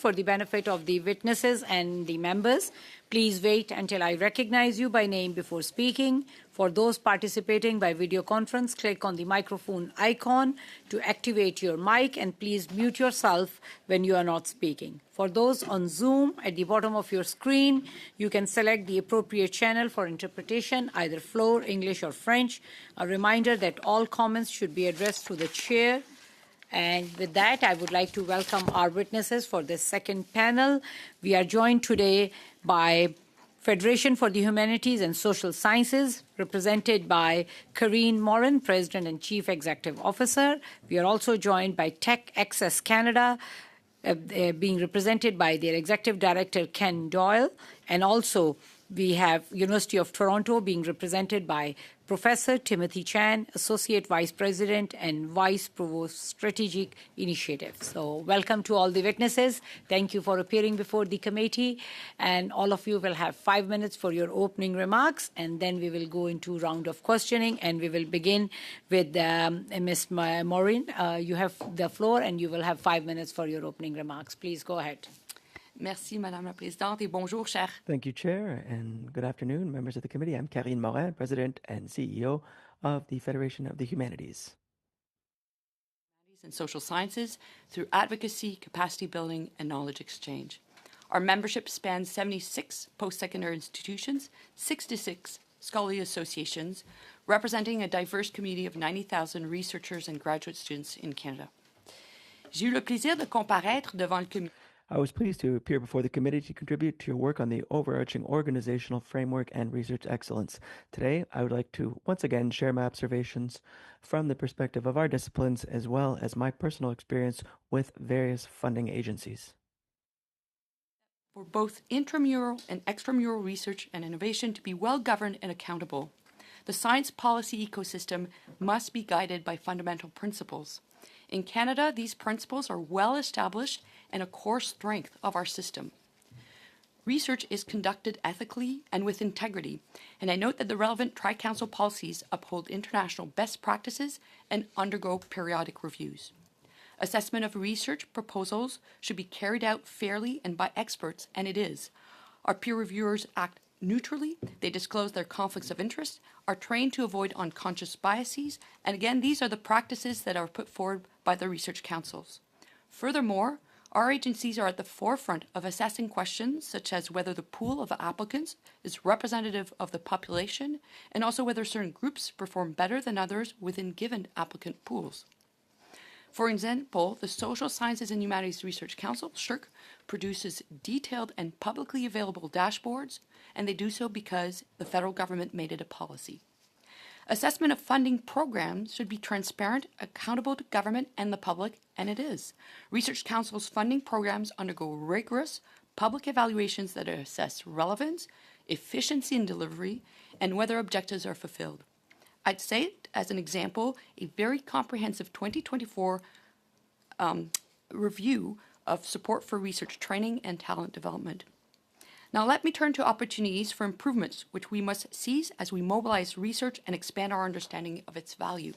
for the benefit of the witnesses and the members. Please wait until I recognize you by name before speaking. For those participating by video conference, click on the microphone icon to activate your mic, and please mute yourself when you are not speaking. For those on Zoom, at the bottom of your screen, you can select the appropriate channel for interpretation, either Floor, English, or French. A reminder that all comments should be addressed to the chair. And with that, I would like to welcome our witnesses for this second panel. We are joined today by Federation for the Humanities and Social Sciences, represented by Karine Morin, President and Chief Executive Officer. We are also joined by Tech Access Canada, being represented by their Executive Director, Ken Doyle, and also we have University of Toronto being represented by Professor Timothy Chan, Associate Vice President and Vice Provost Strategic Initiatives. So welcome to all the witnesses. Thank you for appearing before the committee. And all of you will have 5 minutes for your opening remarks, and then we will go into a round of questioning, and we will begin with Ms. Morin. You have the floor, and you will have 5 minutes for your opening remarks. Please go ahead. Merci, Madame la Présidente, et bonjour, chers. Thank you, Chair, and good afternoon, members of the committee. I'm Karine Morin, President and CEO of the Federation of the Humanities. And social sciences through advocacy, capacity building, and knowledge exchange. Our membership spans 76 post-secondary institutions, 66 scholarly associations, representing a diverse community of 90,000 researchers and graduate students in Canada. J'ai eu le plaisir de comparaître devant le comité. I was pleased to appear before the committee to contribute to your work on the overarching organizational framework and research excellence. Today, I would like to once again share my observations from the perspective of our disciplines, as well as my personal experience with various funding agencies. For both intramural and extramural research and innovation to be well governed and accountable, the science policy ecosystem must be guided by fundamental principles. In Canada, these principles are well established and a core strength of our system. Research is conducted ethically and with integrity, and I note that the relevant Tri-Council policies uphold international best practices and undergo periodic reviews. Assessment of research proposals should be carried out fairly and by experts, and it is. Our peer reviewers act neutrally, they disclose their conflicts of interest, are trained to avoid unconscious biases, and again, these are the practices that are put forward by the research councils. Furthermore, our agencies are at the forefront of assessing questions such as whether the pool of applicants is representative of the population, and also whether certain groups perform better than others within given applicant pools. For example, the Social Sciences and Humanities Research Council, SSHRC, produces detailed and publicly available dashboards, and they do so because the federal government made it a policy. Assessment of funding programs should be transparent, accountable to government and the public, and it is. Research Council's funding programs undergo rigorous public evaluations that assess relevance, efficiency in delivery, and whether objectives are fulfilled. I'd say, as an example, a very comprehensive 2024 review of support for research training and talent development. Now let me turn to opportunities for improvements, which we must seize as we mobilize research and expand our understanding of its value.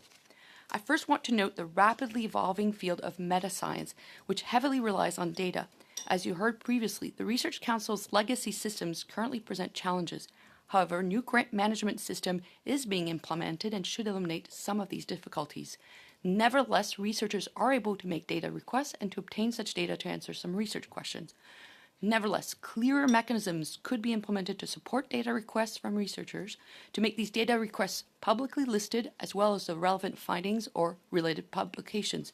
I first want to note the rapidly evolving field of meta-science, which heavily relies on data. As you heard previously, the Research Council's legacy systems currently present challenges. However, a new grant management system is being implemented and should eliminate some of these difficulties. Nevertheless, researchers are able to make data requests and to obtain such data to answer some research questions. Nevertheless, clearer mechanisms could be implemented to support data requests from researchers, to make these data requests publicly listed, as well as the relevant findings or related publications.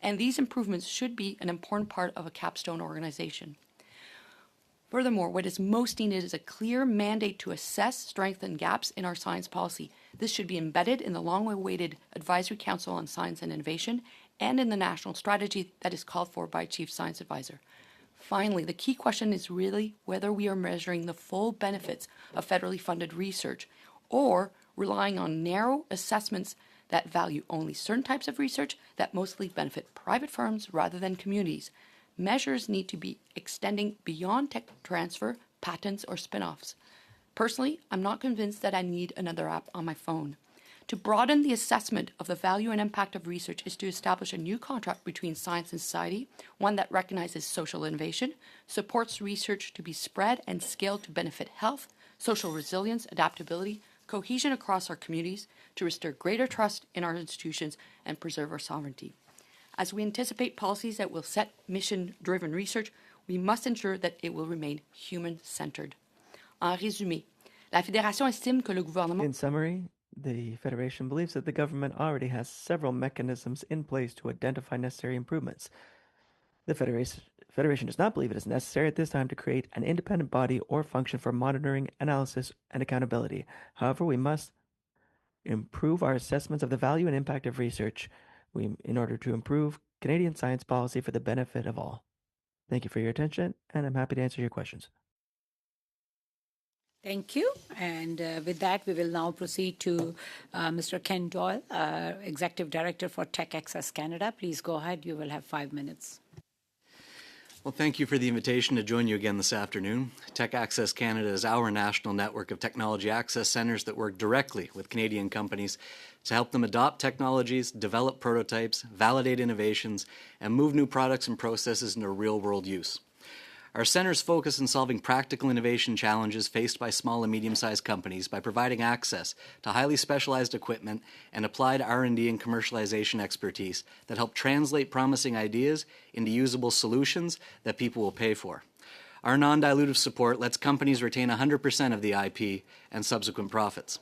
And these improvements should be an important part of a capstone organization. Furthermore, what is most needed is a clear mandate to assess strengths and gaps in our science policy. This should be embedded in the long-awaited Advisory Council on Science and Innovation and in the national strategy that is called for by Chief Science Advisor. Finally, the key question is really whether we are measuring the full benefits of federally funded research or relying on narrow assessments that value only certain types of research that mostly benefit private firms rather than communities. Measures need to be extending beyond tech transfer, patents, or spin-offs. Personally, I'm not convinced that I need another app on my phone. To broaden the assessment of the value and impact of research is to establish a new contract between science and society, one that recognizes social innovation, supports research to be spread and scaled to benefit health, social resilience, adaptability, cohesion across our communities, to restore greater trust in our institutions and preserve our sovereignty. As we anticipate policies that will set mission-driven research, we must ensure that it will remain human-centered. En résumé, la Fédération estime que le gouvernement... In summary, the Federation believes that the government already has several mechanisms in place to identify necessary improvements. The Federation does not believe it is necessary at this time to create an independent body or function for monitoring, analysis, and accountability. However, we must improve our assessments of the value and impact of research in order to improve Canadian science policy for the benefit of all. Thank you for your attention, and I'm happy to answer your questions. Thank you. And with that, we will now proceed to Mr. Ken Doyle, Executive Director for Tech Access Canada. Please go ahead. You will have 5 minutes. Well, thank you for the invitation to join you again this afternoon. Tech Access Canada is our national network of technology access centres that work directly with Canadian companies to help them adopt technologies, develop prototypes, validate innovations, and move new products and processes into real-world use. Our centres focus on solving practical innovation challenges faced by small and medium-sized companies by providing access to highly specialized equipment and applied R&D and commercialization expertise that help translate promising ideas into usable solutions that people will pay for. Our non-dilutive support lets companies retain 100% of the IP and subsequent profits.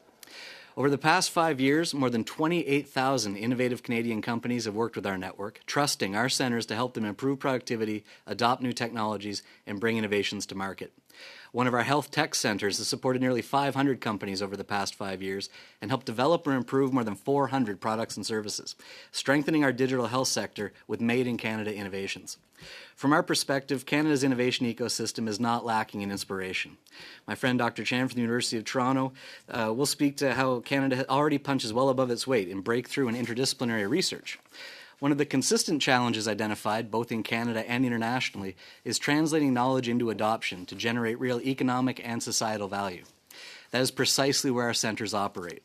Over the past 5 years, more than 28,000 innovative Canadian companies have worked with our network, trusting our centres to help them improve productivity, adopt new technologies, and bring innovations to market. One of our health tech centres has supported nearly 500 companies over the past 5 years and helped develop or improve more than 400 products and services, strengthening our digital health sector with Made in Canada innovations. From our perspective, Canada's innovation ecosystem is not lacking in inspiration. My friend Dr. Chan from the University of Toronto will speak to how Canada already punches well above its weight in breakthrough and interdisciplinary research. One of the consistent challenges identified, both in Canada and internationally, is translating knowledge into adoption to generate real economic and societal value. That is precisely where our centres operate.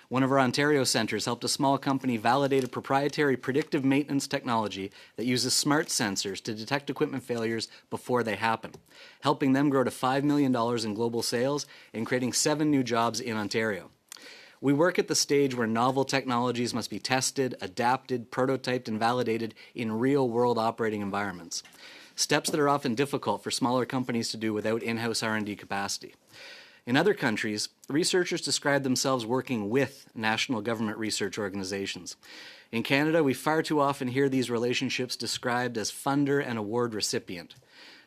One of our Ontario centres helped a small company validate a proprietary predictive maintenance technology that uses smart sensors to detect equipment failures before they happen, helping them grow to $5 million in global sales and creating 7 new jobs in Ontario. We work at the stage where novel technologies must be tested, adapted, prototyped, and validated in real-world operating environments, steps that are often difficult for smaller companies to do without in-house R&D capacity. In other countries, researchers describe themselves working with national government research organizations. In Canada, we far too often hear these relationships described as funder and award recipient.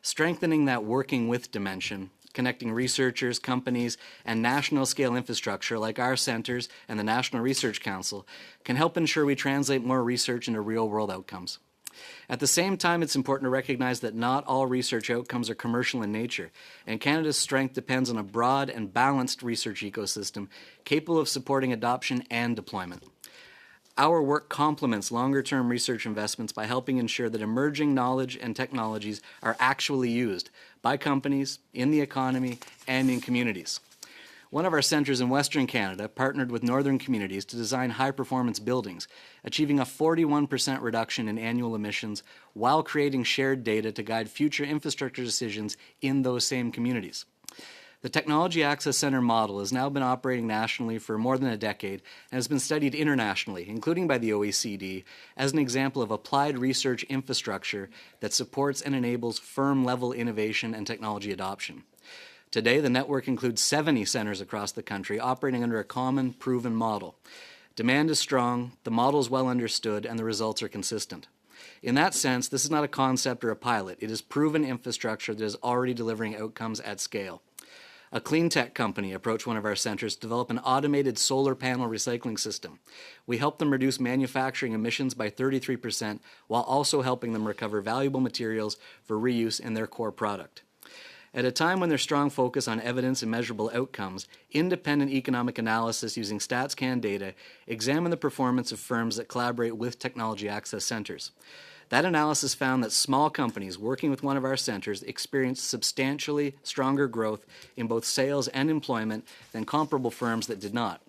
Strengthening that working with dimension, connecting researchers, companies, and national-scale infrastructure like our centres and the National Research Council can help ensure we translate more research into real-world outcomes. At the same time, it's important to recognize that not all research outcomes are commercial in nature, and Canada's strength depends on a broad and balanced research ecosystem capable of supporting adoption and deployment. Our work complements longer-term research investments by helping ensure that emerging knowledge and technologies are actually used by companies, in the economy, and in communities. One of our centres in Western Canada partnered with northern communities to design high-performance buildings, achieving a 41% reduction in annual emissions while creating shared data to guide future infrastructure decisions in those same communities. The Technology Access Centre model has now been operating nationally for more than a decade and has been studied internationally, including by the OECD, as an example of applied research infrastructure that supports and enables firm-level innovation and technology adoption. Today, the network includes 70 centres across the country operating under a common, proven model. Demand is strong, the model is well understood, and the results are consistent. In that sense, this is not a concept or a pilot. It is proven infrastructure that is already delivering outcomes at scale. A clean tech company approached one of our centres to develop an automated solar panel recycling system. We helped them reduce manufacturing emissions by 33% while also helping them recover valuable materials for reuse in their core product. At a time when there's strong focus on evidence and measurable outcomes, independent economic analysis using StatsCan data examine the performance of firms that collaborate with technology access centres. That analysis found that small companies working with one of our centres experienced substantially stronger growth in both sales and employment than comparable firms that did not.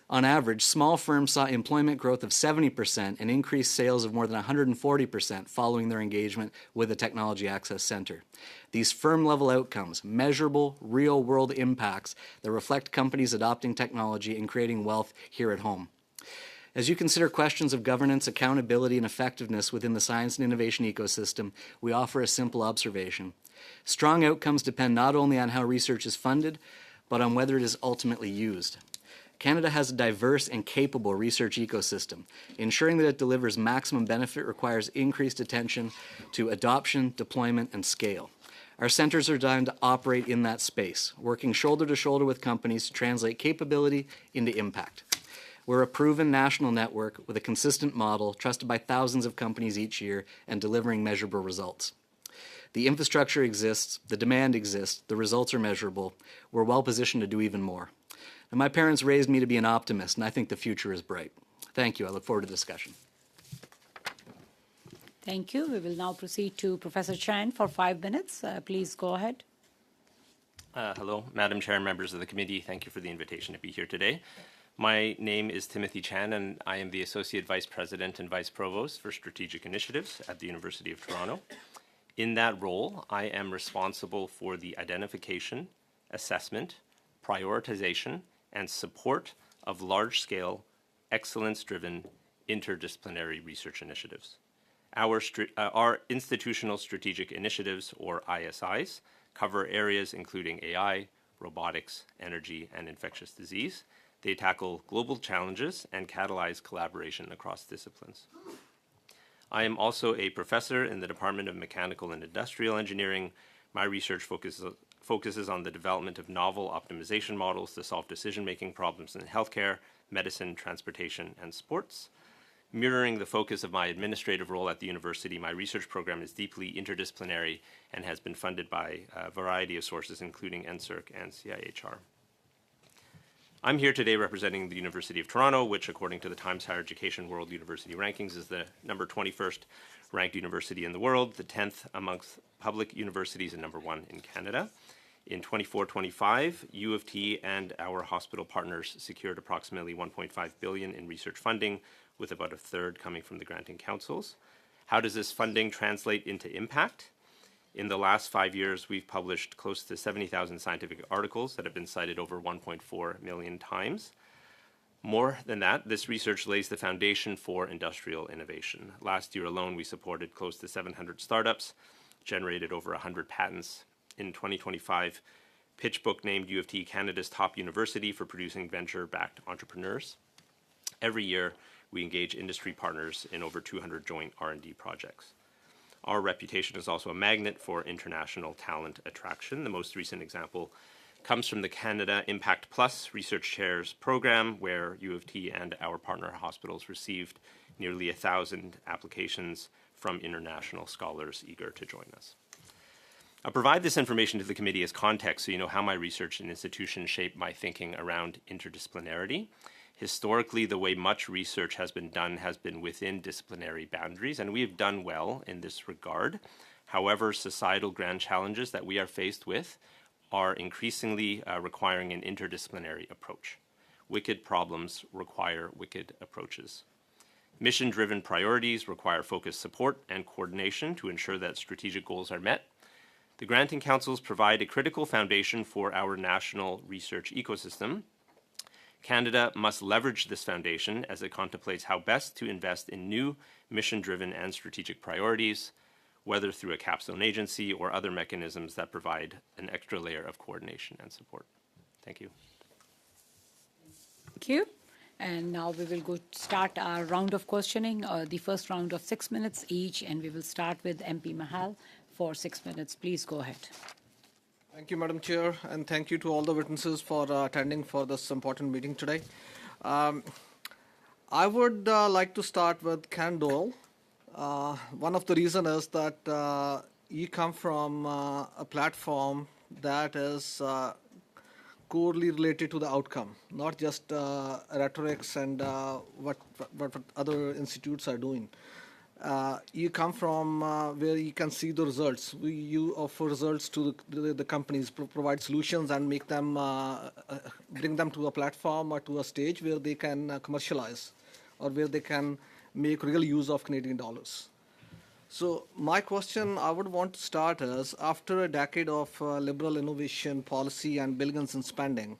On average, small firms saw employment growth of 70% and increased sales of more than 140% following their engagement with the Technology Access Center. These firm-level outcomes, measurable, real-world impacts that reflect companies adopting technology and creating wealth here at home. As you consider questions of governance, accountability, and effectiveness within the science and innovation ecosystem, we offer a simple observation. Strong outcomes depend not only on how research is funded, but on whether it is ultimately used. Canada has a diverse and capable research ecosystem. Ensuring that it delivers maximum benefit requires increased attention to adoption, deployment, and scale. Our centers are designed to operate in that space, working shoulder to shoulder with companies to translate capability into impact. We're a proven national network with a consistent model trusted by thousands of companies each year and delivering measurable results. The infrastructure exists, the demand exists, the results are measurable. We're well positioned to do even more. And my parents raised me to be an optimist, and I think the future is bright. Thank you. I look forward to the discussion. Thank you. We will now proceed to Professor Chan for 5 minutes. Please go ahead. Hello, Madam Chair and members of the committee. Thank you for the invitation to be here today. My name is Timothy Chan, and I am the Associate Vice President and Vice Provost for Strategic Initiatives at the University of Toronto. In that role, I am responsible for the identification, assessment, prioritization, and support of large-scale, excellence-driven, interdisciplinary research initiatives. Our institutional strategic initiatives, or ISIs, cover areas including AI, robotics, energy, and infectious disease. They tackle global challenges and catalyze collaboration across disciplines. I am also a professor in the Department of Mechanical and Industrial Engineering. My research focuses on the development of novel optimization models to solve decision-making problems in healthcare, medicine, transportation, and sports. Mirroring the focus of my administrative role at the university, my research program is deeply interdisciplinary and has been funded by a variety of sources, including NSERC and CIHR. I'm here today representing the University of Toronto, which, according to the Times Higher Education World University Rankings, is the number 21st ranked university in the world, the 10th amongst public universities, and number 1 in Canada. In 24-25, U of T and our hospital partners secured approximately $1.5 billion in research funding, with about a third coming from the granting councils. How does this funding translate into impact? In the last 5 years, we've published close to 70,000 scientific articles that have been cited over 1.4 million times. More than that, this research lays the foundation for industrial innovation. Last year alone, we supported close to 700 startups, generated over 100 patents. In 2025, PitchBook named U of T Canada's top university for producing venture-backed entrepreneurs. Every year, we engage industry partners in over 200 joint R&D projects. Our reputation is also a magnet for international talent attraction. The most recent example comes from the Canada Impact Plus Research Chairs program, where U of T and our partner hospitals received nearly 1,000 applications from international scholars eager to join us. I'll provide this information to the committee as context so you know how my research and institution shape my thinking around interdisciplinarity. Historically, the way much research has been within disciplinary boundaries, and we have done well in this regard. However, societal grand challenges that we are faced with are increasingly requiring an interdisciplinary approach. Wicked problems require wicked approaches. Mission-driven priorities require focused support and coordination to ensure that strategic goals are met. The granting councils provide a critical foundation for our national research ecosystem. Canada must leverage this foundation as it contemplates how best to invest in new mission-driven and strategic priorities, whether through a capstone agency or other mechanisms that provide an extra layer of coordination and support. Thank you. Thank you. And now we will start our round of questioning, the first round of 6 minutes each, and we will start with MP Mahal for 6 minutes. Please go ahead. Thank you, Madam Chair, and thank you to all the witnesses for attending for this important meeting today. I would like to start with Ken Dole. One of the reasons is that you come from a platform that is corely related to the outcome, not just rhetorics and what other institutes are doing. You come from where you can see the results. You offer results to the companies, provide solutions, and make them bring them to a platform or to a stage where they can commercialize, or where they can make real use of Canadian dollars. So my question I would want to start is, after a decade of liberal innovation policy and billions in spending,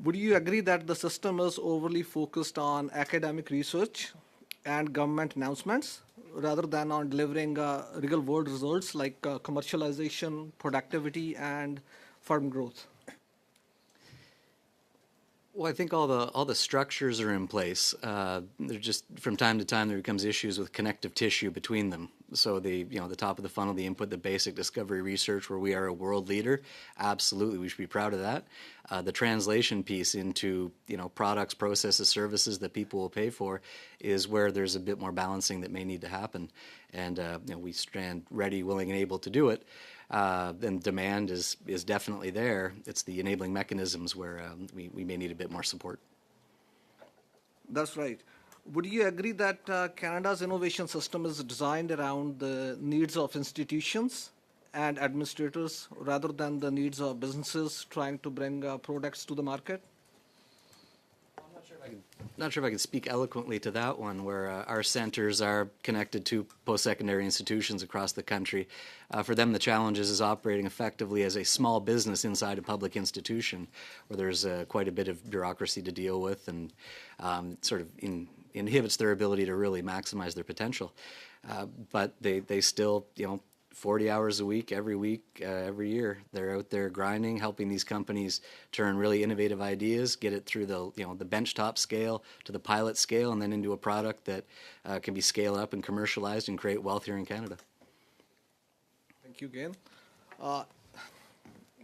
would you agree that the system is overly focused on academic research and government announcements rather than on delivering real-world results like commercialization, productivity, and firm growth? Well, I think all the structures are in place. They're just from time to time there becomes issues with connective tissue between them. So the top of the funnel, the input, the basic discovery research, where we are a world leader, absolutely we should be proud of that. The translation piece into products, processes, services that people will pay for is where there's a bit more balancing that may need to happen, and we stand ready, willing, and able to do it. Then demand is definitely there. It's the enabling mechanisms where we may need a bit more support. That's right. Would you agree that Canada's innovation system is designed around the needs of institutions and administrators rather than the needs of businesses trying to bring products to the market? Not sure if I can speak eloquently to that one, where our centers are connected to post-secondary institutions across the country. For them, the challenge is operating effectively as a small business inside a public institution, where there's quite a bit of bureaucracy to deal with, and sort of inhibits their ability to really maximize their potential. But they still, 40 hours a week, every year, they're out there grinding, helping these companies turn really innovative ideas, get it through the benchtop scale to the pilot scale, and then into a product that can be scaled up and commercialized and create wealth here in Canada. Thank you again.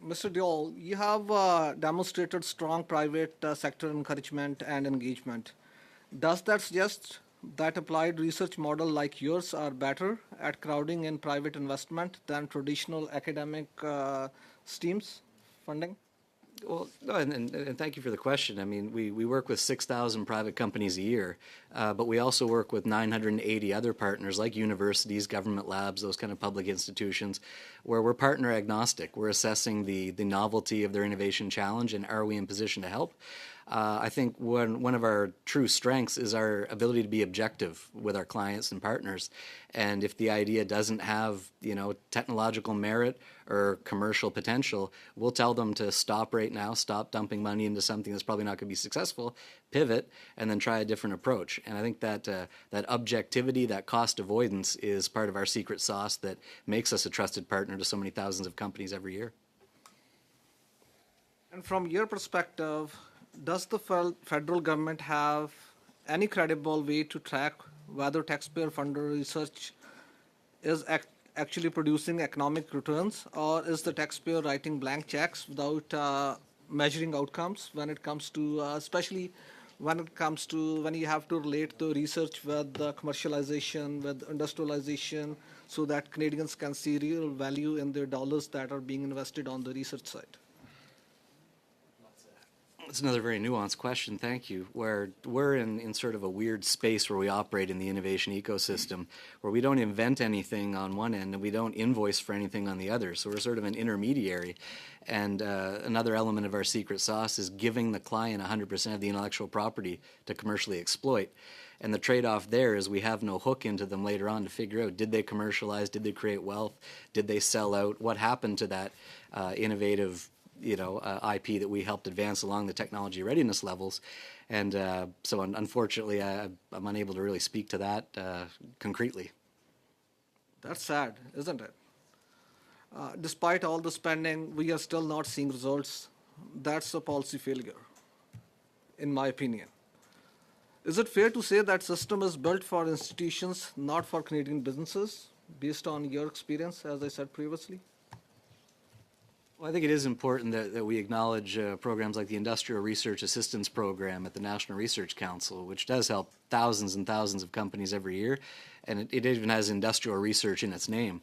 Mr. Diol, you have demonstrated strong private sector encouragement and engagement. Does that suggest that applied research model like yours are better at crowding in private investment than traditional academic streams funding? Well, no, and thank you for the question. I mean, we work with 6,000 private companies a year, but we also work with 980 other partners like universities, government labs, those kind of public institutions, where we're partner agnostic. We're assessing the novelty of their innovation challenge, and are we in position to help? I think one of our true strengths is our ability to be objective with our clients and partners. And if the idea doesn't have, technological merit or commercial potential, we'll tell them to stop right now, stop dumping money into something that's probably not going to be successful, pivot, and then try a different approach. And I think that that objectivity, that cost avoidance is part of our secret sauce that makes us a trusted partner to so many thousands of companies every year. And from your perspective, does the federal government have any credible way to track whether taxpayer-funded research is actually producing economic returns, or is the taxpayer writing blank checks without measuring outcomes when it comes to, especially when you have to relate the research with the commercialization, with industrialization, so that Canadians can see real value in their dollars that are being invested on the research side? It's another very nuanced question, thank you, where we're in sort of a weird space where we operate in the innovation ecosystem, where we don't invent anything on one end and we don't invoice for anything on the other. So we're sort of an intermediary. And another element of our secret sauce is giving the client 100% of the intellectual property to commercially exploit. And the trade-off there is we have no hook into them later on to figure out, did they commercialize, did they create wealth, did they sell out, what happened to that innovative IP that we helped advance along the technology readiness levels. And so unfortunately, I'm unable to really speak to that concretely. That's sad, isn't it? Despite all the spending, we are still not seeing results. That's a policy failure, in my opinion. Is it fair to say that system is built for institutions, not for Canadian businesses, based on your experience, as I said previously? Well, I think it is important that we acknowledge programs like the Industrial Research Assistance Program at the National Research Council, which does help thousands and thousands of companies every year, and it even has industrial research in its name.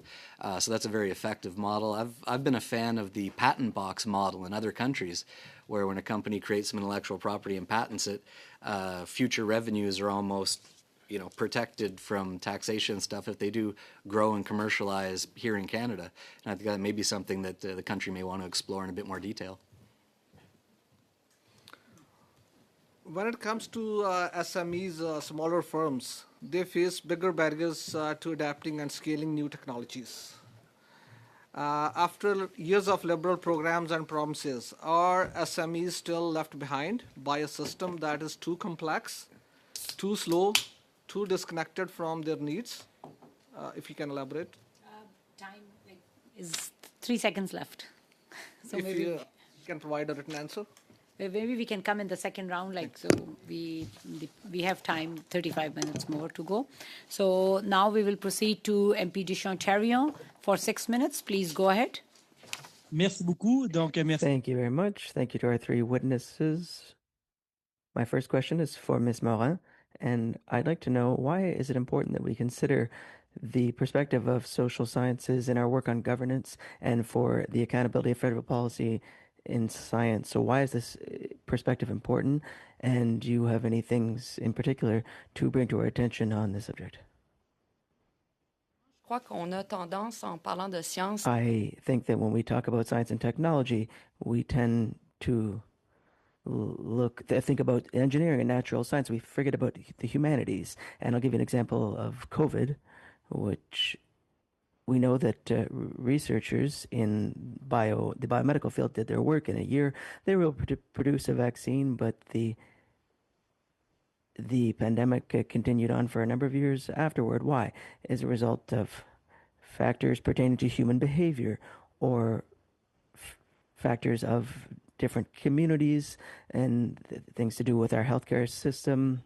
So that's a very effective model. I've been a fan of the patent box model in other countries, where when a company creates some intellectual property and patents it, future revenues are almost protected from taxation stuff if they do grow and commercialize here in Canada. And I think that may be something that the country may want to explore in a bit more detail. When it comes to SMEs, smaller firms, they face bigger barriers to adapting and scaling new technologies. After years of liberal programs and promises, are SMEs still left behind by a system that is too complex, too slow, too disconnected from their needs? If you can elaborate. Time is 3 seconds left. So If maybe you can provide a written answer. maybe we can come in the second round, so we have time, 35 minutes more to go. So now we will proceed to MP Deschamps-Thériault for 6 minutes. Please go ahead. Merci beaucoup. Donc, merci. Thank you very much. Thank you to our three witnesses. My first question is for Ms. Morin, and I'd like to know, why is it important that we consider the perspective of social sciences in our work on governance and for the accountability of federal policy in science? So why is this perspective important? And do you have any things in particular to bring to our attention on this subject? Je crois qu'on a tendance, en parlant de science, I think that when we talk about science and technology, we tend to think about engineering and natural science. We forget about the humanities. And I'll give you an example of COVID, which we know that researchers in the biomedical field did their work in a year. They were able to produce a vaccine, but the pandemic continued on for a number of years afterward. Why? As a result of factors pertaining to human behavior or factors of different communities and things to do with our healthcare system.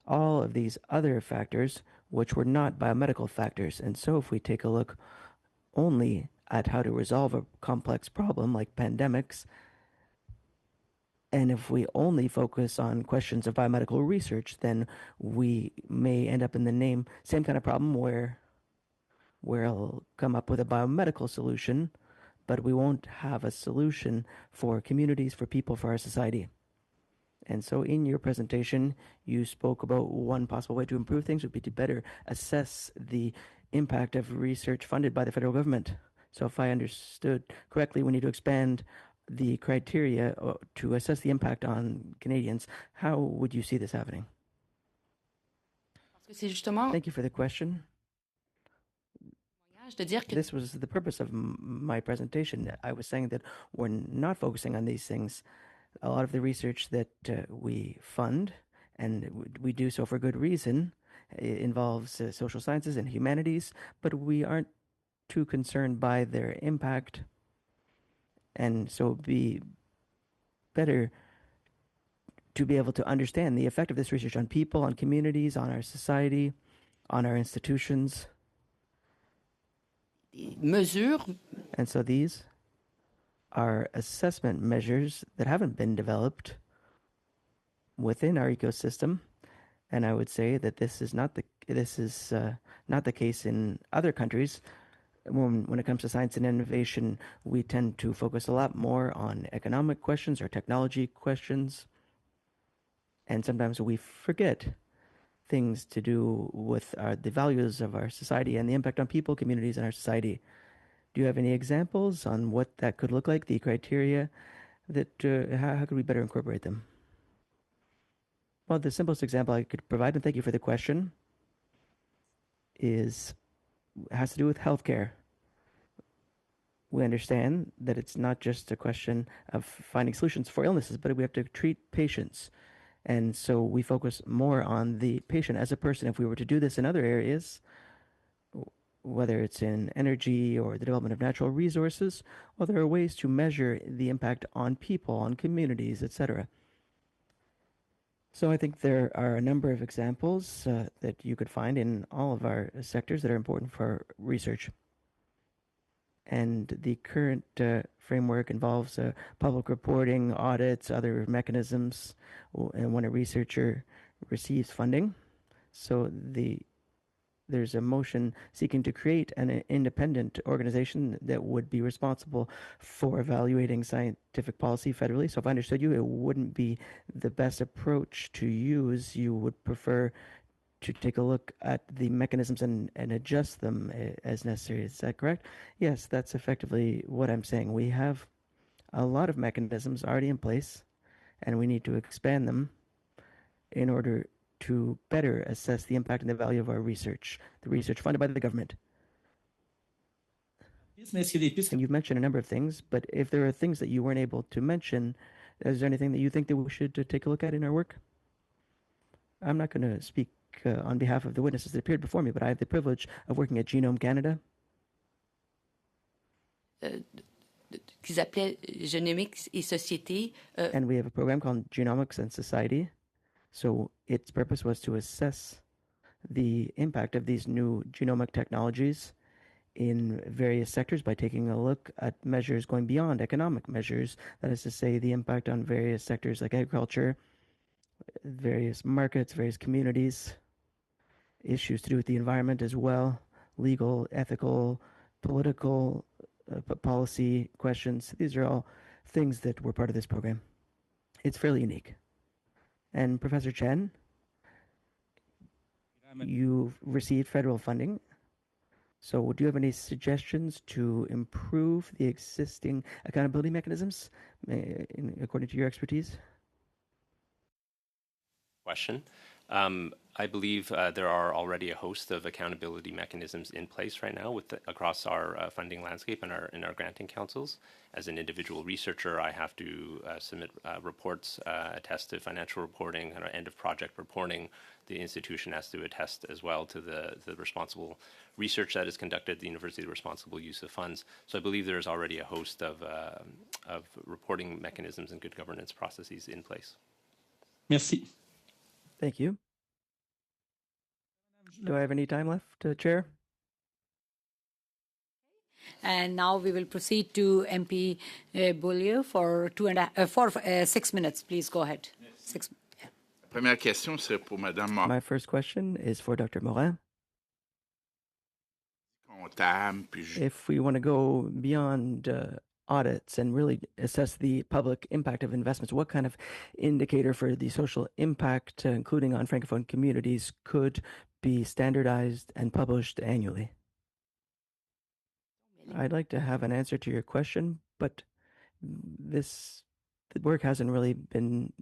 All of these other factors which were not biomedical factors. And so if we take a look only at how to resolve a complex problem like pandemics, and if we only focus on questions of biomedical research, then we may end up in the same kind of problem where we'll come up with a biomedical solution, but we won't have a solution for communities, for people, for our society. And so in your presentation, you spoke about one possible way to improve things would be to better assess the impact of research funded by the federal government. So if I understood correctly, we need to expand the criteria to assess the impact on Canadians. How would you see this happening? Thank you for the question. This was the purpose of my presentation. I was saying that we're not focusing on these things. A lot of the research that we fund, and we do so for good reason, involves social sciences and humanities, but we aren't too concerned by their impact. And so it'd be better to be able to understand the effect of this research on people, on communities, on our society, on our institutions. And so these are assessment measures that haven't been developed within our ecosystem, and I would say that this is not the case in other countries. When it comes to science and innovation, we tend to focus a lot more on economic questions or technology questions, and sometimes we forget things to do with the values of our society and the impact on people, communities, and our society. Do you have any examples on what that could look like, the criteria that, how could we better incorporate them? Well, the simplest example I could provide, and thank you for the question, has to do with healthcare. We understand that it's not just a question of finding solutions for illnesses, but we have to treat patients. And so we focus more on the patient as a person. If we were to do this in other areas, whether it's in energy or the development of natural resources, well, there are ways to measure the impact on people, on communities, etc. So I think there are a number of examples that you could find in all of our sectors that are important for research. And the current framework involves public reporting, audits, other mechanisms, and when a researcher receives funding. So there's a motion seeking to create an independent organization that would be responsible for evaluating scientific policy federally. So if I understood you, it wouldn't be the best approach to use. You would prefer to take a look at the mechanisms and adjust them as necessary. Is that correct? Yes, that's effectively what I'm saying. We have a lot of mechanisms already in place, and we need to expand them in order to better assess the impact and the value of our research, the research funded by the government. And you've mentioned a number of things, but if there are things that you weren't able to mention, is there anything that you think that we should take a look at in our work? I'm not going to speak on behalf of the witnesses that appeared before me, but I have the privilege of working at Genome Canada. Qu'ils appelaient Genomics et Société. And we have a program called Genomics and Society. So its purpose was to assess the impact of these new genomic technologies in various sectors by taking a look at measures going beyond economic measures. That is to say, the impact on various sectors like agriculture, various markets, various communities, issues to do with the environment as well, legal, ethical, political, policy questions. These are all things that were part of this program. It's fairly unique. And Professor Chen, you've received federal funding. So do you have any suggestions to improve the existing accountability mechanisms according to your expertise? Question. I believe there are already a host of accountability mechanisms in place right now across our funding landscape and in our granting councils. As an individual researcher, I have to submit reports, attest to financial reporting and end of project reporting. The institution has to attest as well to the responsible research that is conducted at the university, the responsible use of funds. So I believe there is already a host of reporting mechanisms and good governance processes in place. Merci. Thank you. Do I have any time left, Chair? And now we will proceed to MP Beaulieu for 6 minutes. Please go ahead. Première question serait pour Madame Morin. My first question is for Dr. Morin. If we want to go beyond audits and really assess the public impact of investments, what kind of indicator for the social impact, including on Francophone communities, could be standardized and published annually? I'd like to have an answer to your question, but the work hasn't really been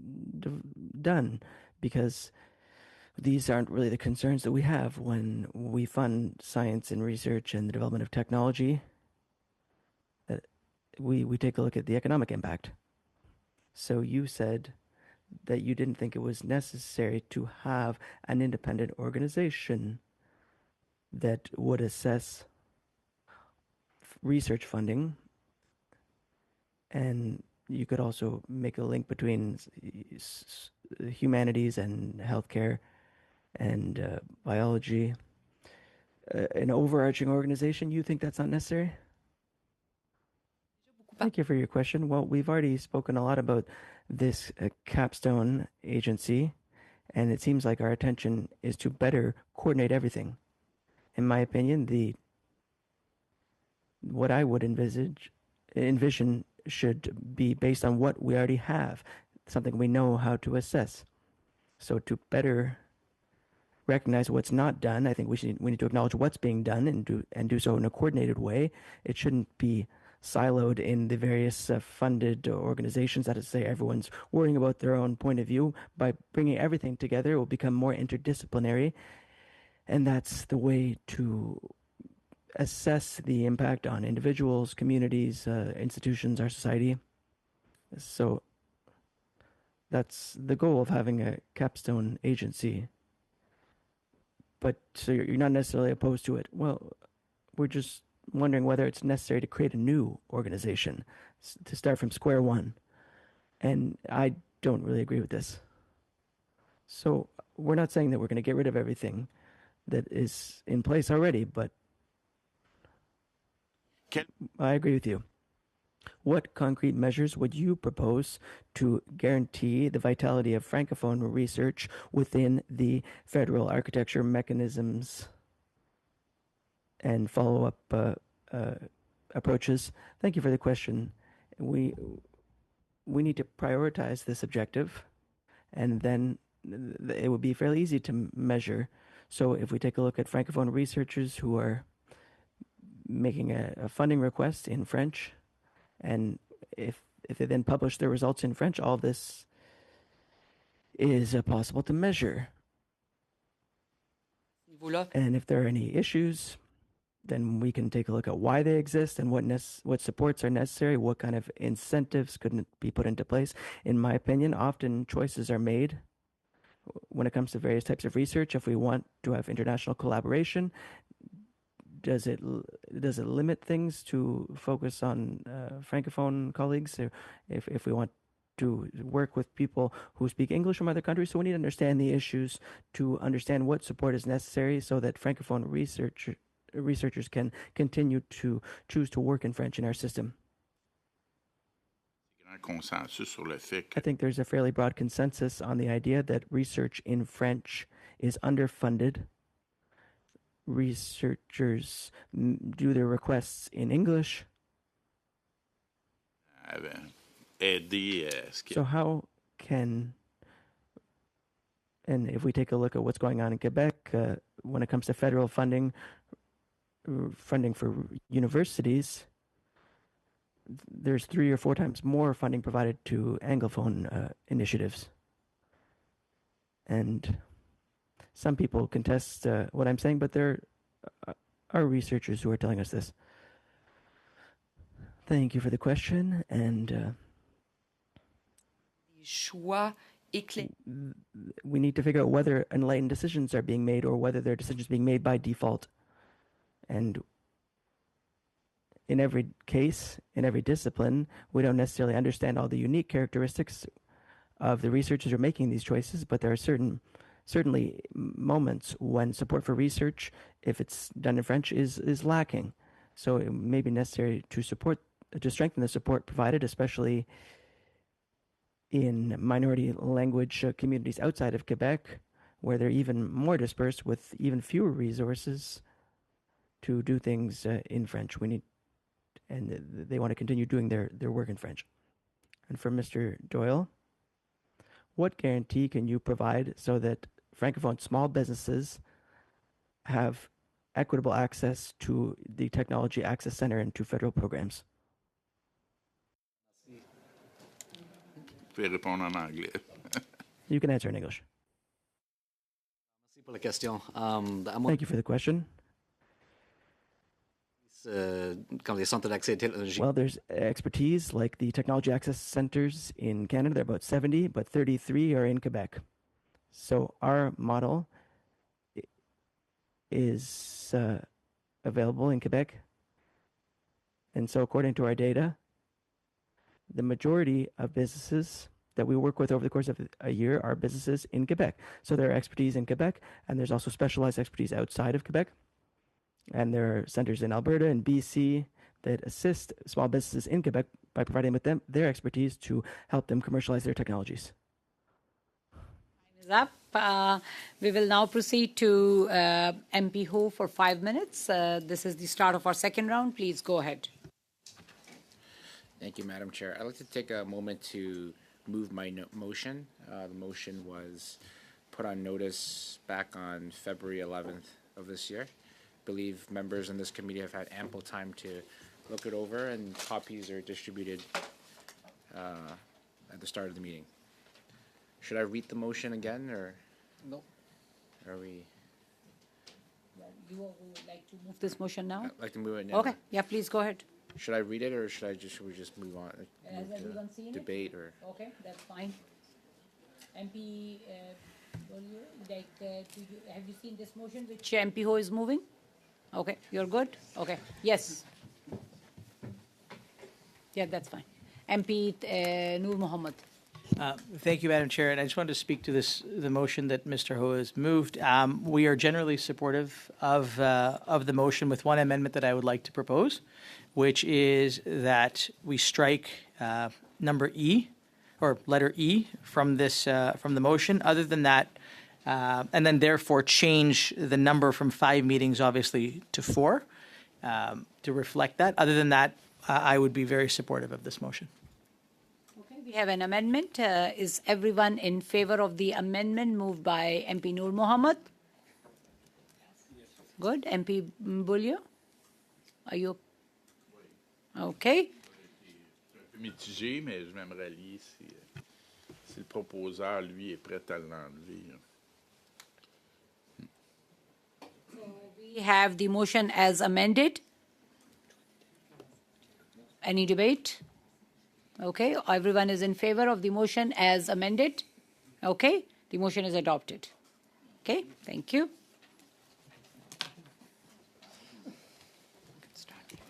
done because these aren't really the concerns that we have when we fund science and research and the development of technology. We take a look at the economic impact. So you said that you didn't think it was necessary to have an independent organization that would assess research funding, and you could also make a link between humanities and healthcare and biology. An overarching organization, you think that's not necessary? Thank you for your question. Well, we've already spoken a lot about this capstone agency, and it seems like our attention is to better coordinate everything. In my opinion, what I would envision should be based on what we already have, something we know how to assess. So to better recognize what's not done, I think we need to acknowledge what's being done and do so in a coordinated way. It shouldn't be siloed in the various funded organizations. That is to say, everyone's worrying about their own point of view. By bringing everything together, it will become more interdisciplinary, and that's the way to assess the impact on individuals, communities, institutions, our society. So that's the goal of having a capstone agency. But so you're not necessarily opposed to it. Well, we're just wondering whether it's necessary to create a new organization, to start from square one. And I don't really agree with this. So we're not saying that we're going to get rid of everything that is in place already, but I agree with you. What concrete measures would you propose to guarantee the vitality of Francophone research within the federal architecture mechanisms and follow-up approaches? Thank you for the question. We need to prioritize this objective, and then it would be fairly easy to measure So if we take a look at Francophone researchers who are making a funding request in French, and if they then publish their results in French, all this is possible to measure. And if there are any issues, then we can take a look at why they exist and what supports are necessary, what kind of incentives could be put into place. In my opinion, often choices are made when it comes to various types of research. If we want to have international collaboration, does it limit things to focus on Francophone colleagues? Or if we want to work with people who speak English from other countries, so we need to understand the issues to understand what support is necessary so that Francophone researchers can continue to choose to work in French in our system. I think there's a fairly broad consensus on the idea that research in French is underfunded. Researchers do their requests in English. So how can, and if we take a look at what's going on in Quebec, when it comes to federal funding for universities, there's 3 or 4 times more funding provided to Anglophone initiatives. And some people contest what I'm saying, but there are researchers who are telling us this. Thank you for the question. And we need to figure out whether enlightened decisions are being made or whether they're decisions being made by default. And in every case, in every discipline, we don't necessarily understand all the unique characteristics of the researchers who are making these choices, but there are certainly moments when support for research, if it's done in French, is lacking. So it may be necessary to strengthen the support provided, especially in minority language communities outside of Quebec, where they're even more dispersed with even fewer resources to do things in French. And they want to continue doing their work in French. And for Mr. Doyle, what guarantee can you provide so that Francophone small businesses have equitable access to the Technology Access Center and to federal programs? You can answer in English. Thank you for the question. Well, there's expertise like the Technology Access Centers in Canada. There are about 70, but 33 are in Quebec. So our model is available in Quebec. And so according to our data, the majority of businesses that we work with over the course of a year are businesses in Quebec. So there are expertise in Quebec, and there's also specialized expertise outside of Quebec. And there are centers in Alberta and BC that assist small businesses in Quebec by providing with them their expertise to help them commercialize their technologies. Time is up. We will now proceed to MP Ho for 5 minutes. This is the start of our second round. Please go ahead. Thank you, Madam Chair. I'd like to take a moment to move my motion. The motion was put on notice back on February 11th of this year. I believe members in this committee have had ample time to look it over, and copies are distributed at the start of the meeting. Should I read the motion again, or No. are we? You would like to move this motion now? I'd like to move it now. Okay. Yeah, please go ahead. Should I read it, or should we just move on? Has Move to everyone seen it? debate, or Okay, that's fine. MP, have you seen this motion which MP Ho is moving? Okay, you're good? Okay, yes. Yeah, that's fine. MP Noor Mohammed. Thank you, Madam Chair. And I just wanted to speak to the motion that Mr. Ho has moved. We are generally supportive of the motion with one amendment that I would like to propose, which is that we strike number E, or letter E, from the motion. Other than that, and then therefore change the number from 5 meetings, obviously, to 4 to reflect that. Other than that, I would be very supportive of this motion. We have an amendment. Is everyone in favor of the amendment moved by MP Noor Mohammed? Good. MP Boulieu? Are you okay? Un peu mitigé, mais je m'aimerais rallier si le proposeur, lui, est prêt à l'enlever. We have the motion as amended. Any debate? Okay, everyone is in favor of the motion as amended? Okay, the motion is adopted. Okay, thank you.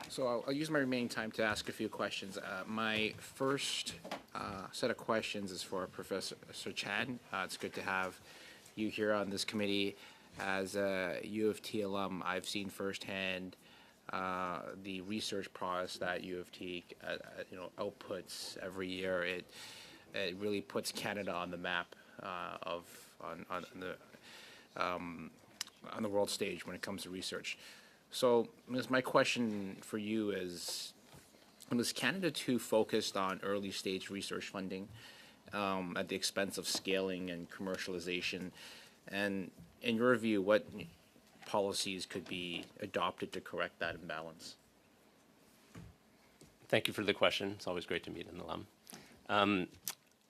So I'll use my remaining time to ask a few questions. My first set of questions is for Professor Chan. It's good to have you here on this committee. As a U of T alum, I've seen firsthand the research process that U of T outputs every year. It really puts Canada on the map on the world stage when it comes to research. So, my question for you is Canada too focused on early stage research funding at the expense of scaling and commercialization? And in your view, what policies could be adopted to correct that imbalance? Thank you for the question. It's always great to meet an alum.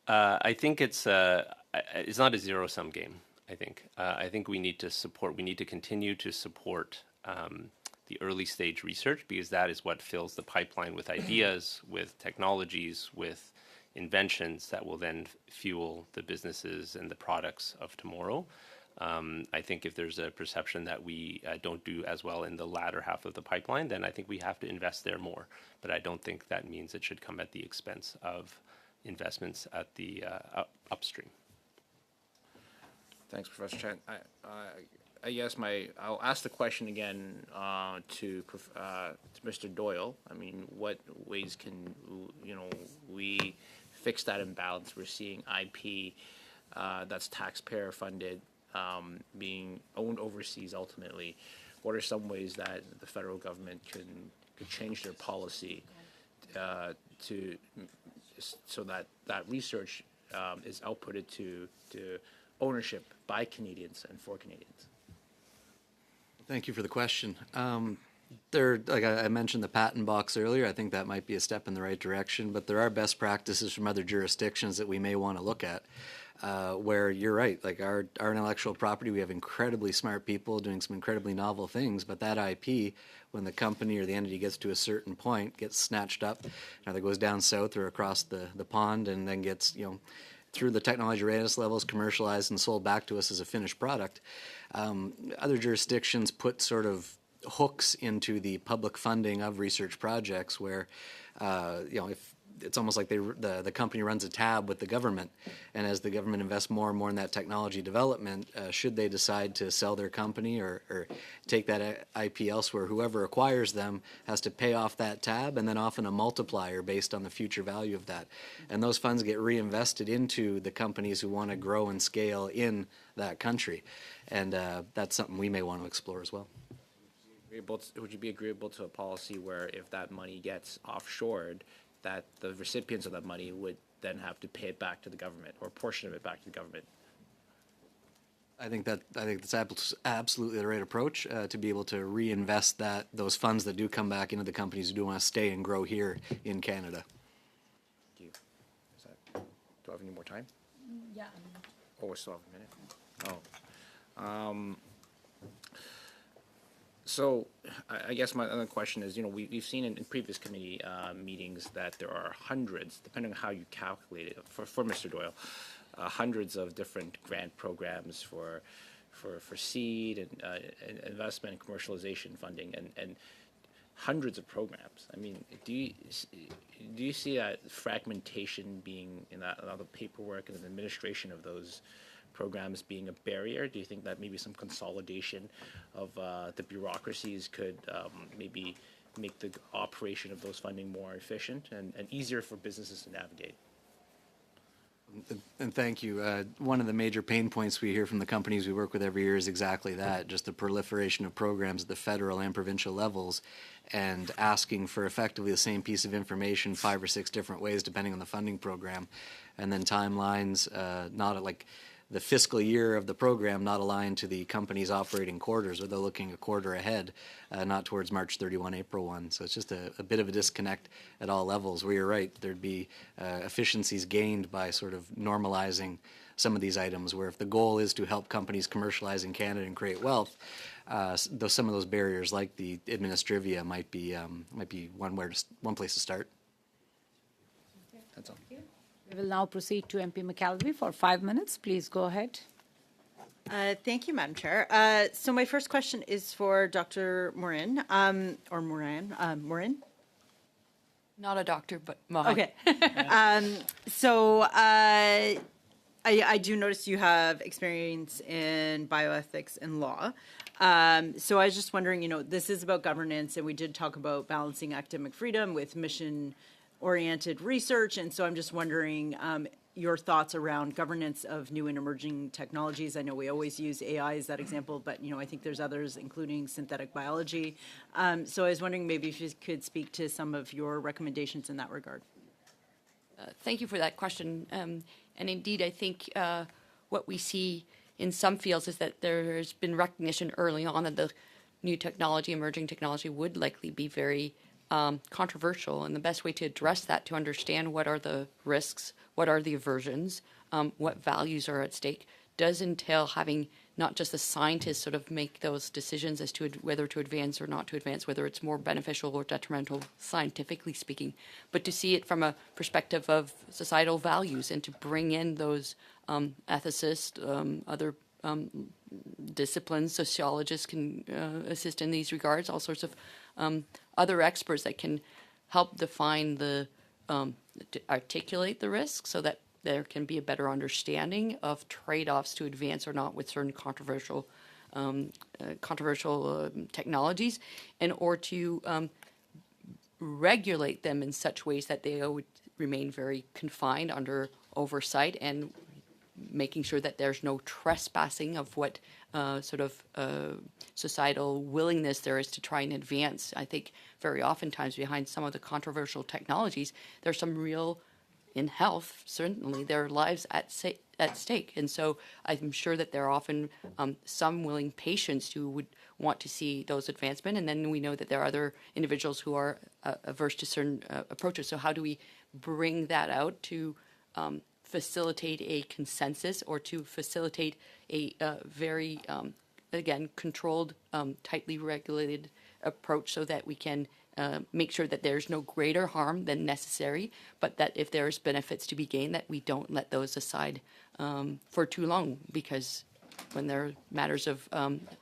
I think it's not a zero-sum game. I think we need to continue to support the early stage research, because that is what fills the pipeline with ideas, with technologies, with inventions that will then fuel the businesses and the products of tomorrow. I think if there's a perception that we don't do as well in the latter half of the pipeline, then I think we have to invest there more. But I don't think that means it should come at the expense of investments at the upstream. Thanks, Professor Chan. I guess I'll ask the question again to Mr. Doyle. I mean, what ways can we fix that imbalance? We're seeing IP that's taxpayer funded being owned overseas ultimately. What are some ways that the federal government could change their policy so that research is outputted to ownership by Canadians and for Canadians? Thank you for the question. Like I mentioned the patent box earlier, I think that might be a step in the right direction, but there are best practices from other jurisdictions that we may want to look at, where you're right, like our intellectual property, we have incredibly smart people doing some incredibly novel things, but that IP, when the company or the entity gets to a certain point, gets snatched up, either goes down south or across the pond, and then gets, through the technology readiness levels, commercialized and sold back to us as a finished product. Other jurisdictions put sort of hooks into the public funding of research projects where, if it's almost like the company runs a tab with the government, and as the government invests more and more in that technology development, should they decide to sell their company or take that IP elsewhere, whoever acquires them has to pay off that tab and then often a multiplier based on the future value of that. And those funds get reinvested into the companies who want to grow and scale in that country. And that's something we may want to explore as well. Would you be agreeable to a policy where if that money gets offshored, that the recipients of that money would then have to pay it back to the government, or a portion of it back to the government? I think that's absolutely the right approach, to be able to reinvest those funds that do come back into the companies who do want to stay and grow here in Canada. Do I have any more time? Yeah. Oh, we still have a minute. Oh. So I guess my other question is, we've seen in previous committee meetings that there are hundreds, depending on how you calculate it, for Mr. Doyle, hundreds of different grant programs for seed and investment and commercialization funding, and hundreds of programs. I mean, do you see that fragmentation being in that the paperwork and the administration of those programs being a barrier? Do you think that maybe some consolidation of the bureaucracies could maybe make the operation of those funding more efficient and easier for businesses to navigate? And thank you. One of the major pain points we hear from the companies we work with every year is exactly that, just the proliferation of programs at the federal and provincial levels, and asking for effectively the same piece of information 5 or 6 different ways depending on the funding program, and then timelines, not like the fiscal year of the program not aligned to the company's operating quarters, or they're looking a quarter ahead, not towards March 31, April 1. So it's just a bit of a disconnect at all levels, where you're right, there'd be efficiencies gained by sort of normalizing some of these items, where if the goal is to help companies commercialize in Canada and create wealth, some of those barriers like the administrivia might be one place to start. That's all. We will now proceed to MP McKelvey for 5 minutes. Please go ahead. Thank you, Madam Chair. So my first question is for Dr. Morin, or Morin. Morin? Not a doctor, but Morin. Okay. So I do notice you have experience in bioethics and law. So I was just wondering, this is about governance, and we did talk about balancing academic freedom with mission-oriented research. And so I'm just wondering your thoughts around governance of new and emerging technologies. I know we always use AI as that example, but, I think there's others, including synthetic biology. So I was wondering maybe if you could speak to some of your recommendations in that regard. Thank you for that question. And indeed, I think what we see in some fields is that there's been recognition early on that the new technology, emerging technology, would likely be very controversial. And the best way to address that, to understand what are the risks, what are the aversions, what values are at stake, does entail having not just the scientists sort of make those decisions as to whether to advance or not to advance, whether it's more beneficial or detrimental, scientifically speaking, but to see it from a perspective of societal values and to bring in those ethicists, other disciplines, sociologists can assist in these regards, all sorts of other experts that can help define to articulate the risks so that there can be a better understanding of trade-offs to advance or not with certain controversial technologies, and or to regulate them in such ways that they would remain very confined under oversight, and making sure that there's no trespassing of what societal willingness there is to try and advance. I think very oftentimes behind some of the controversial technologies, there's some real, in health, certainly, their lives at stake. And so I'm sure that there are often some willing patients who would want to see those advancements. And then we know that there are other individuals who are averse to certain approaches. So how do we bring that out to facilitate a consensus, or to facilitate a very, again, controlled, tightly regulated approach, so that we can make sure that there's no greater harm than necessary, but that if there's benefits to be gained, that we don't let those aside for too long, because when there are matters of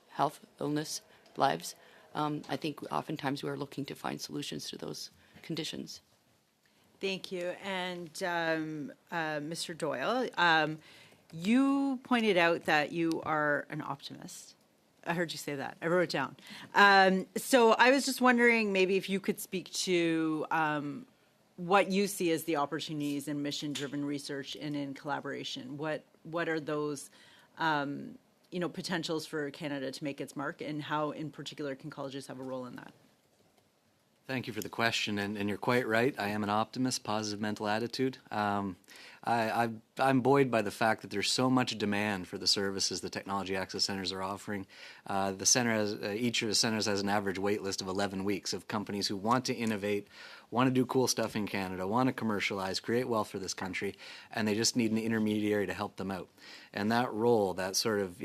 health, illness, lives, I think oftentimes we're looking to find solutions to those conditions. Thank you. And Mr. Doyle, you pointed out that you are an optimist. I heard you say that. I wrote it down. So I was just wondering maybe if you could speak to what you see as the opportunities in mission-driven research and in collaboration. What are those potentials for Canada to make its mark, and how in particular can colleges have a role in that? Thank you for the question, and you're quite right. I am an optimist, positive mental attitude. I'm buoyed by the fact that there's so much demand for the services the Technology Access Centres are offering. The center has, each of the centres has an average wait list of 11 weeks of companies who want to innovate, want to do cool stuff in Canada, want to commercialize, create wealth for this country, and they just need an intermediary to help them out. And that role, that sort of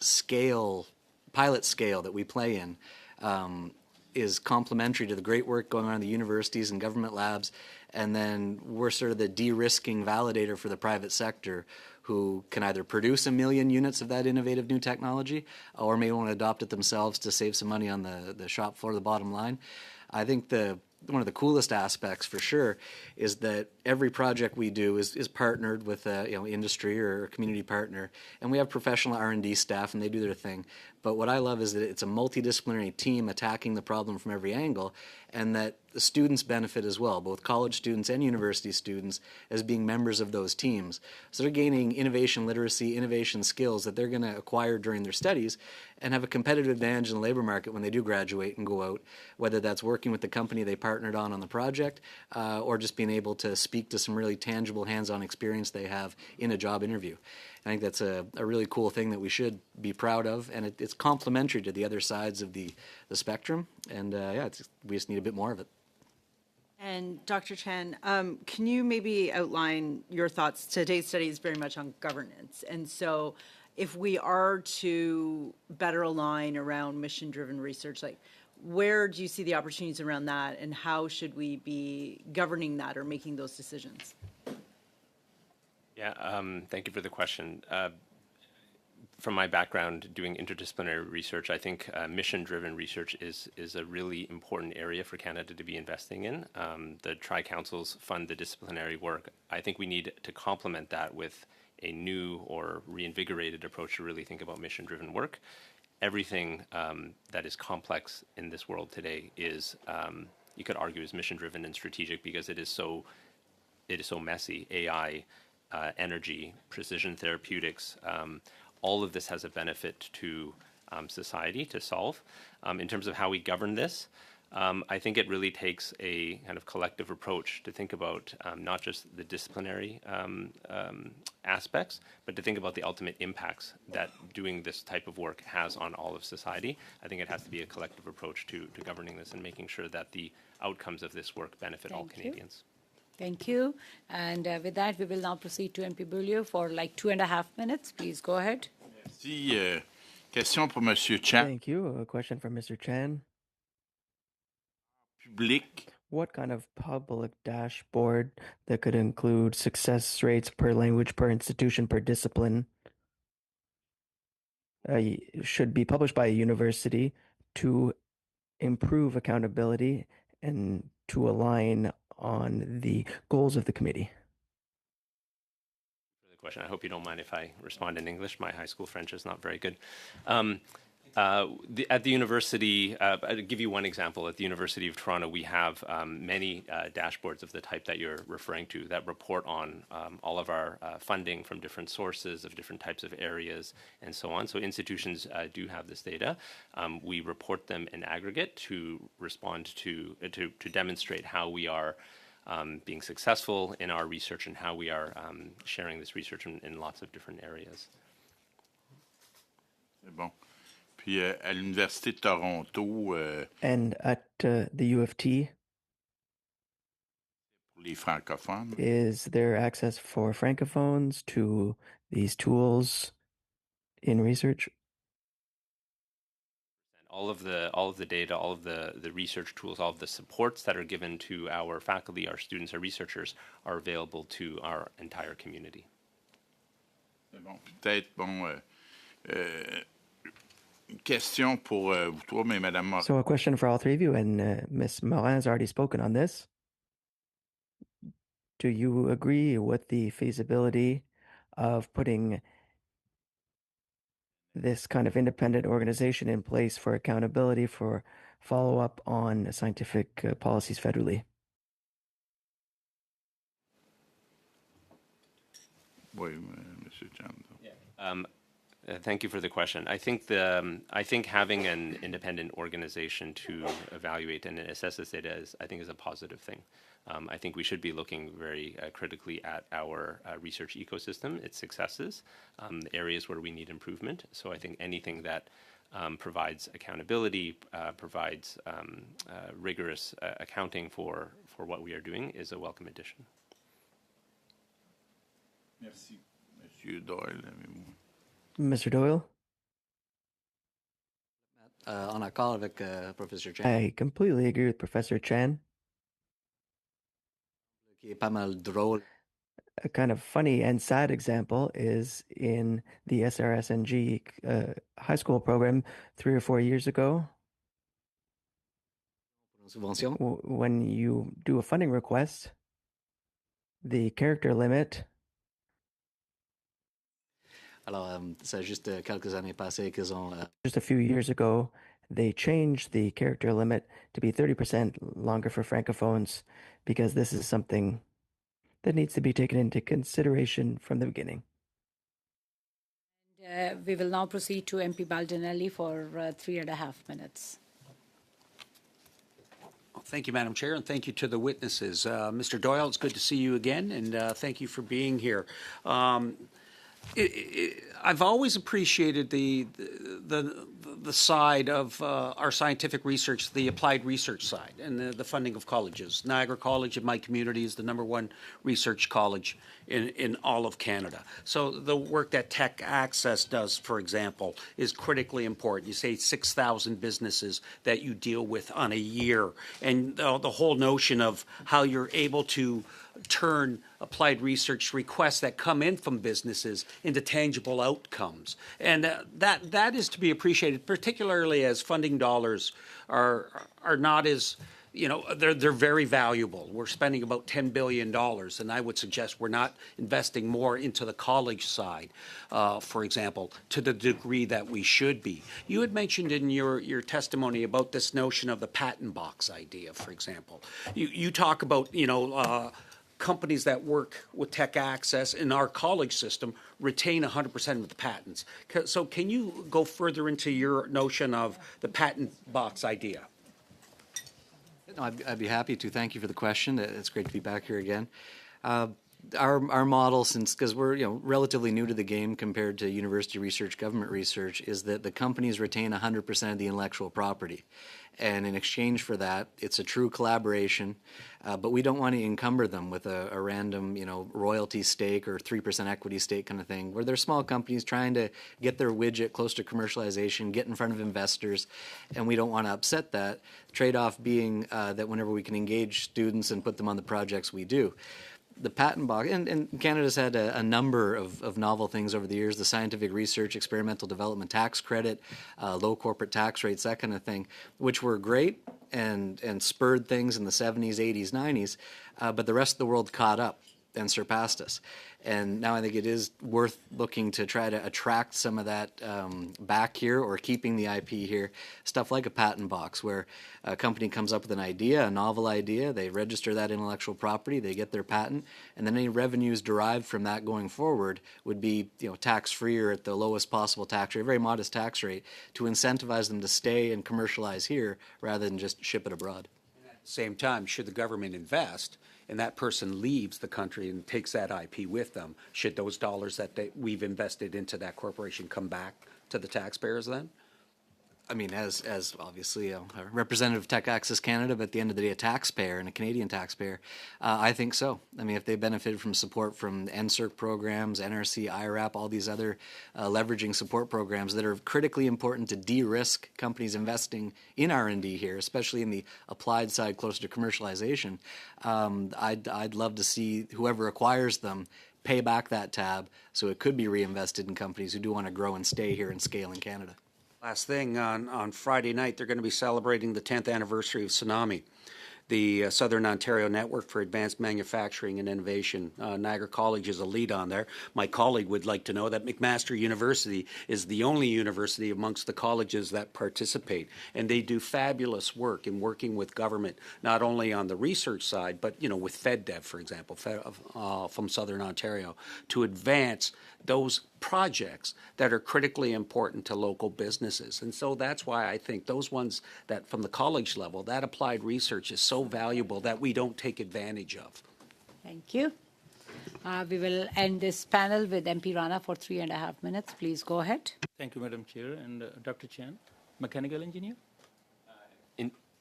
scale, pilot scale that we play in, is complementary to the great work going on in the universities and government labs, and then we're sort of the de-risking validator for the private sector, who can either produce 1 million units of that innovative new technology, or may want to adopt it themselves to save some money on the shop floor, the bottom line. I think one of the coolest aspects, for sure, is that every project we do is partnered with industry or a community partner, and we have professional R&D staff, and they do their thing. But what I love is that it's a multidisciplinary team attacking the problem from every angle, and that the students benefit as well, both college students and university students, as being members of those teams. So they're gaining innovation literacy, innovation skills that they're going to acquire during their studies and have a competitive advantage in the labor market when they do graduate and go out, whether that's working with the company they partnered on the project or just being able to speak to some really tangible hands-on experience they have in a job interview. I think that's a really cool thing that we should be proud of, and it's complementary to the other sides of the spectrum, and we just need a bit more of it. And Dr. Chan, can you maybe outline your thoughts? Today's study is very much on governance, and so if we are to better align around mission-driven research, like where do you see the opportunities around that, and how should we be governing that or making those decisions? Yeah, thank you for the question. From my background doing interdisciplinary research, I think mission-driven research is a really important area for Canada to be investing in. The Tri-Councils fund the disciplinary work. I think we need to complement that with a new or reinvigorated approach to really think about mission-driven work. Everything that is complex in this world today is, you could argue, is mission-driven and strategic because it is so messy. AI, energy, precision therapeutics, all of this has a benefit to society to solve. In terms of how we govern this, I think it really takes a kind of collective approach to think about not just the disciplinary aspects, but to think about the ultimate impacts that doing this type of work has on all of society. I think it has to be a collective approach to governing this and making sure that the outcomes of this work benefit all Canadians. Thank you. And with that, we will now proceed to MP Beaulieu for like 2.5 minutes. Please go ahead. Merci. Question pour Monsieur Chan. Thank you. A question from Mr. Chan. Public. What kind of public dashboard that could include success rates per language, per institution, per discipline should be published by a university to improve accountability and to align on the goals of the committee? For the question, I hope you don't mind if I respond in English. My high school French is not very good. At the university, I'll give you one example. At the University of Toronto, we have many dashboards of the type that you're referring to that report on all of our funding from different sources of different types of areas and so on. So institutions do have this data. We report them in aggregate to respond to demonstrate how we are being successful in our research and how we are sharing this research in lots of different areas. C'est bon. Puis à l'Université de Toronto. And at the U of T, Pour les francophones. is there access for francophones to these tools in research? All of the data, all of the research tools, all of the supports that are given to our faculty, our students, our researchers are available to our entire community. C'est bon. Peut-être, question pour vous trois, mais Madame Morin. So a question for all three of you, and Ms. Morin has already spoken on this. Do you agree with the feasibility of putting this kind of independent organization in place for accountability, for follow-up on scientific policies federally? Oui, Monsieur Chan. Thank you for the question. I think having an independent organization to evaluate and assess this data is a positive thing. I think we should be looking very critically at our research ecosystem, its successes, the areas where we need improvement. So I think anything that provides accountability, provides rigorous accounting for what we are doing is a welcome addition. Merci. Monsieur Doyle. Mr. Doyle? En accord avec Professor Chan. I completely agree with Professor Chan. Qui est pas mal drôle. A kind of funny and sad example is in the SRSNG high school program 3 or 4 years ago. When you do a funding request, the character limit. Alors, c'est juste quelques années passées qu'ils ont. Just a few years ago, they change the character limit to be 30% longer for Francophones because this is something that needs to be taken into consideration from the beginning. We will now proceed to MP Baldinelli for 3.5 minutes. Thank you, Madam Chair, and thank you to the witnesses. Mr. Doyle, it's good to see you again, and thank you for being here. I've always appreciated the side of our scientific research, the applied research side, and the funding of colleges. Niagara College in my community is the #1 research college in all of Canada. So the work that Tech Access does, for example, is critically important. You say 6,000 businesses that you deal with on a year, and the whole notion of how you're able to turn applied research requests that come in from businesses into tangible outcomes. And that is to be appreciated, particularly as funding dollars are not as, they're very valuable. We're spending about $10 billion, and I would suggest we're not investing more into the college side, for example, to the degree that we should be. You had mentioned in your testimony about this notion of the patent box idea, for example. You talk about, companies that work with Tech Access in our college system retain 100% of the patents. So can you go further into your notion of the patent box idea? No, I'd be happy to. Thank you for the question. It's great to be back here again. Our model, because we're relatively new to the game compared to university research, government research, is that the companies retain 100% of the intellectual property, and in exchange for that, it's a true collaboration. But we don't want to encumber them with a random, royalty stake or 3% equity stake kind of thing, where they're small companies trying to get their widget close to commercialization, get in front of investors, and we don't want to upset that. Trade-off being that whenever we can engage students and put them on the projects, we do. The patent box, and Canada's had a number of novel things over the years, the scientific research, experimental development tax credit, low corporate tax rates, that kind of thing, which were great and spurred things in the 70s, 80s, 90s, but the rest of the world caught up and surpassed us. And now I think it is worth looking to try to attract some of that back here or keeping the IP here. Stuff like a patent box where a company comes up with an idea, a novel idea, they register that intellectual property, they get their patent, and then any revenues derived from that going forward would be tax-free or at the lowest possible tax rate, very modest tax rate, to incentivize them to stay and commercialize here rather than just ship it abroad. At the same time, should the government invest, and that person leaves the country and takes that IP with them, should those dollars that we've invested into that corporation come back to the taxpayers then? I mean, as obviously a representative of Tech Access Canada, but at the end of the day, a taxpayer and a Canadian taxpayer, I think so. I mean, if they benefited from support from NSERC programs, NRC, IRAP, all these other leveraging support programs that are critically important to de-risk companies investing in R&D here, especially in the applied side closer to commercialization, I'd love to see whoever acquires them pay back that tab so it could be reinvested in companies who do want to grow and stay here and scale in Canada. Last thing, on Friday night, they're going to be celebrating the 10th anniversary of Tsunami, the Southern Ontario Network for Advanced Manufacturing and Innovation. Niagara College is a lead on there. My colleague would like to know that McMaster University is the only university amongst the colleges that participate, and they do fabulous work in working with government, not only on the research side, but with FedDev, for example, from Southern Ontario, to advance those projects that are critically important to local businesses. And so that's why I think those ones that from the college level, that applied research is so valuable that we don't take advantage of. Thank you. We will end this panel with MP Rana for 3.5 minutes. Please go ahead. Thank you, Madam Chair. And Dr. Chan, mechanical engineer?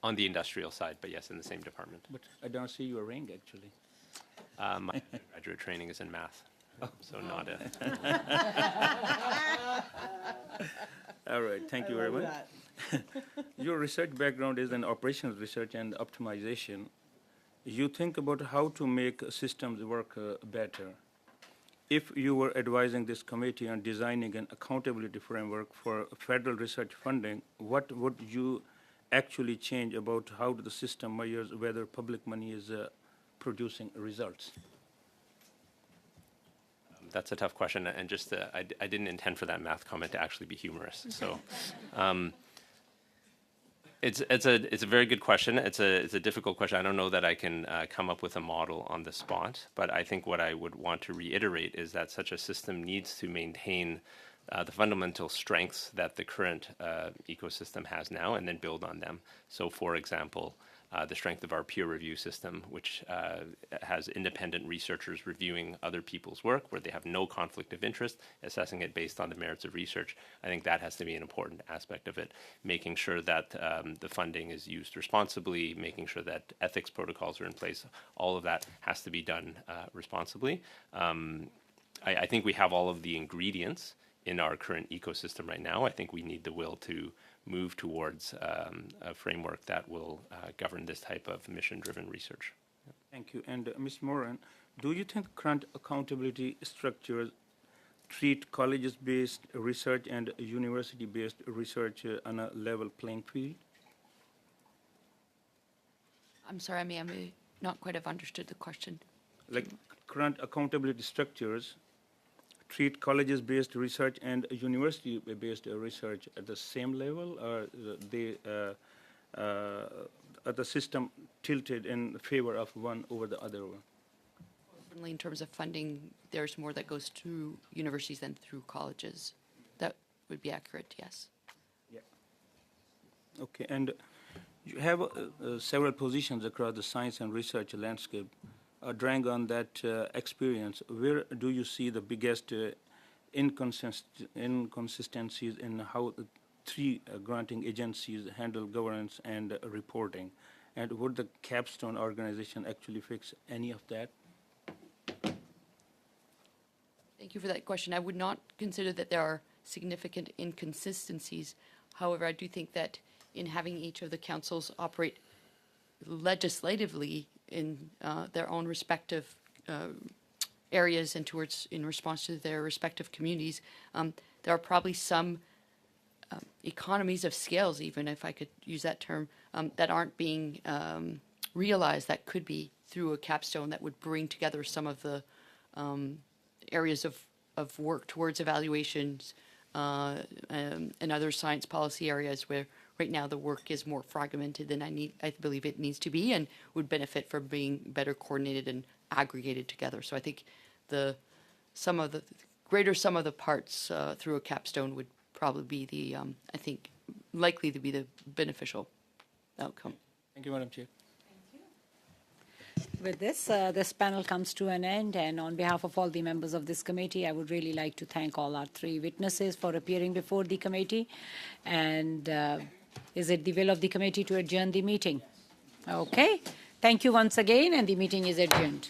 On the industrial side, but yes, in the same department. But I don't see your ring, actually. My graduate training is in math. So not a... All right, thank you very much. Your research background is in operations research and optimization. You think about how to make systems work better. If you were advising this committee on designing an accountability framework for federal research funding, what would you actually change about how the system measures whether public money is producing results? That's a tough question, and just I didn't intend for that math comment to actually be humorous. So It's a very good question. It's a difficult question. I don't know that I can come up with a model on the spot, but I think what I would want to reiterate is that such a system needs to maintain the fundamental strengths that the current ecosystem has now, and then build on them. So, for example, the strength of our peer review system, which has independent researchers reviewing other people's work where they have no conflict of interest, assessing it based on the merits of research. I think that has to be an important aspect of it, making sure that the funding is used responsibly, making sure that ethics protocols are in place. All of that has to be done responsibly. I think we have all of the ingredients in our current ecosystem right now. I think we need the will to move towards a framework that will govern this type of mission-driven research. Thank you. And Ms. Moran, do you think current accountability structures treat colleges-based research and university-based research on a level playing field? I'm sorry, I may not quite have understood the question. Like current accountability structures treat colleges-based research and university-based research at the same level, or are the system tilted in favor of one over the other one? Certainly in terms of funding, there's more that goes through universities than through colleges. That would be accurate, yes. Yeah. Okay, and you have several positions across the science and research landscape. Drawing on that experience, where do you see the biggest inconsistencies in how the three granting agencies handle governance and reporting? And would the capstone organization actually fix any of that? Thank you for that question. I would not consider that there are significant inconsistencies. However, I do think that in having each of the councils operate legislatively in their own respective areas and in response to their respective communities, there are probably some economies of scales, even if I could use that term, that aren't being realized that could be through a capstone that would bring together some of the areas of work towards evaluations and other science policy areas where right now the work is more fragmented than I believe it needs to be, and would benefit from being better coordinated and aggregated together. So I think the greater sum of the parts through a capstone would probably be the likely to be the beneficial outcome. Thank you, Madam Chair. With this, this panel comes to an end, and on behalf of all the members of this committee, I would really like to thank all our three witnesses for appearing before the committee. And is it the will of the committee to adjourn the meeting? Okay. Thank you once again, and the meeting is adjourned.